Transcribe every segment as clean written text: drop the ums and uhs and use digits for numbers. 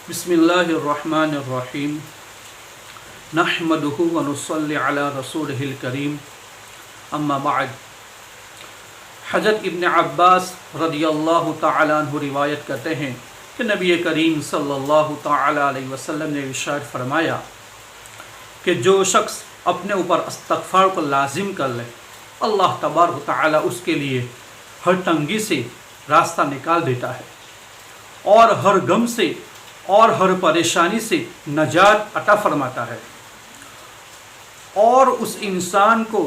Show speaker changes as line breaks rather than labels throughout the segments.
بسم اللہ الرحمن الرحیم نحمدہ ونصلی علی رسولہ الکریم اما بعد۔ حضرت ابن عباس رضی اللہ تعالیٰ عنہ روایت کرتے ہیں کہ نبی کریم صلی اللہ تعالیٰ علیہ وسلم نے ارشاد فرمایا کہ جو شخص اپنے اوپر استغفار کو لازم کر لے، اللہ تبارک و تعالیٰ اس کے لیے ہر تنگی سے راستہ نکال دیتا ہے اور ہر غم سے اور ہر پریشانی سے نجات عطا فرماتا ہے، اور اس انسان کو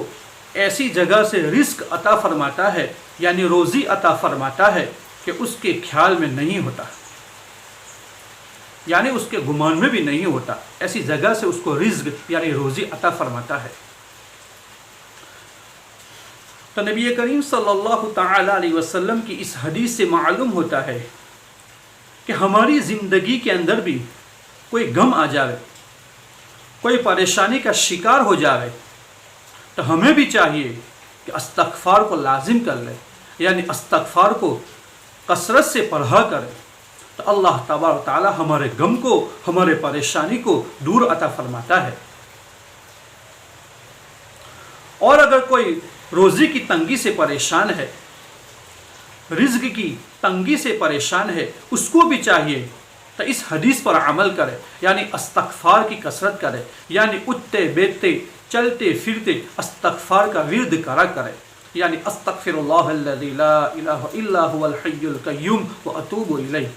ایسی جگہ سے رزق عطا فرماتا ہے، یعنی روزی عطا فرماتا ہے کہ اس کے خیال میں نہیں ہوتا، یعنی اس کے گمان میں بھی نہیں ہوتا، ایسی جگہ سے اس کو رزق یعنی روزی عطا فرماتا ہے۔ تو نبی کریم صلی اللہ تعالی علیہ وسلم کی اس حدیث سے معلوم ہوتا ہے کہ ہماری زندگی کے اندر بھی کوئی غم آ جائے، کوئی پریشانی کا شکار ہو جائے، تو ہمیں بھی چاہیے کہ استغفار کو لازم کر لے، یعنی استغفار کو کثرت سے پڑھا کرے، تو اللہ تبارک و تعالی ہمارے غم کو، ہمارے پریشانی کو دور عطا فرماتا ہے۔ اور اگر کوئی روزی کی تنگی سے پریشان ہے، رزق کی تنگی سے پریشان ہے، اس کو بھی چاہیے تو اس حدیث پر عمل کرے، یعنی استغفار کی کثرت کرے، یعنی اٹھتے بیٹھتے چلتے پھرتے استغفار کا ورد کرا کرے، یعنی استغفر اللہ الذی لا الہ الا هو الحی القیوم واتوب الیہ،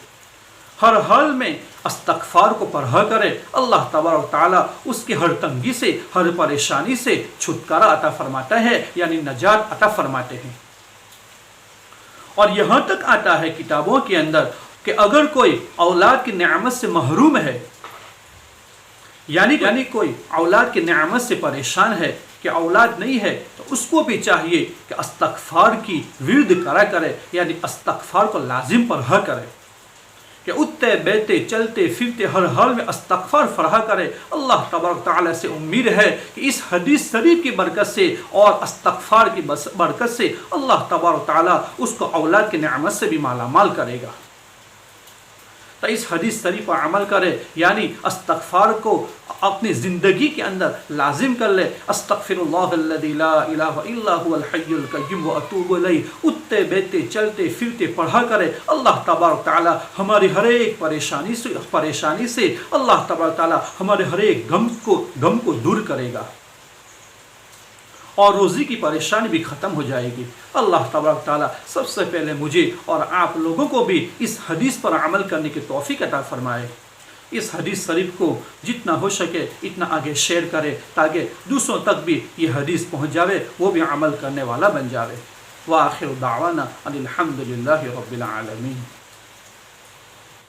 ہر حال میں استغفار کو پڑھا کرے، اللہ تبارک و تعالیٰ اس کی ہر تنگی سے، ہر پریشانی سے چھٹکارا عطا فرماتا ہے، یعنی نجات عطا فرماتے ہیں۔ اور یہاں تک آتا ہے کتابوں کے اندر کہ اگر کوئی اولاد کی نعمت سے محروم ہے، یعنی کوئی اولاد کی نعمت سے پریشان ہے کہ اولاد نہیں ہے، تو اس کو بھی چاہیے کہ استغفار کی ورد کرا کرے، یعنی استغفار کو لازم پڑھا کرے، کہ اٹھتے بیٹھتے چلتے پھرتے ہر حال میں استغفار پڑھا کرے۔ اللہ تبارک تعالیٰ سے امید ہے کہ اس حدیث شریف کی برکت سے اور استغفار کی برکت سے اللہ تبارک تعالیٰ اس کو اولاد کی نعمت سے بھی مالا مال کرے گا۔ تو اس حدیث شریف پر عمل کرے، یعنی استغفار کو اپنی زندگی کے اندر لازم کر لے، استغفر اللہ الذی لا الہ الا هو الحی القیوم واتوب الیہ، اٹھتے بیٹھتے چلتے پھرتے پڑھا کرے، اللہ تبارک تعالی ہماری ہر ایک پریشانی سے اللہ تبارک تعالی ہمارے ہر ایک غم کو دور کرے گا، اور روزی کی پریشانی بھی ختم ہو جائے گی۔ اللہ تبارک تعالیٰ سب سے پہلے مجھے اور آپ لوگوں کو بھی اس حدیث پر عمل کرنے کی توفیق عطا فرمائے۔ اس حدیث شریف کو جتنا ہو سکے اتنا آگے شیئر کرے، تاکہ دوسروں تک بھی یہ حدیث پہنچ جاوے، وہ بھی عمل کرنے والا بن جاوے۔ وآخر دعوانا ان الحمد للہ رب العالمین۔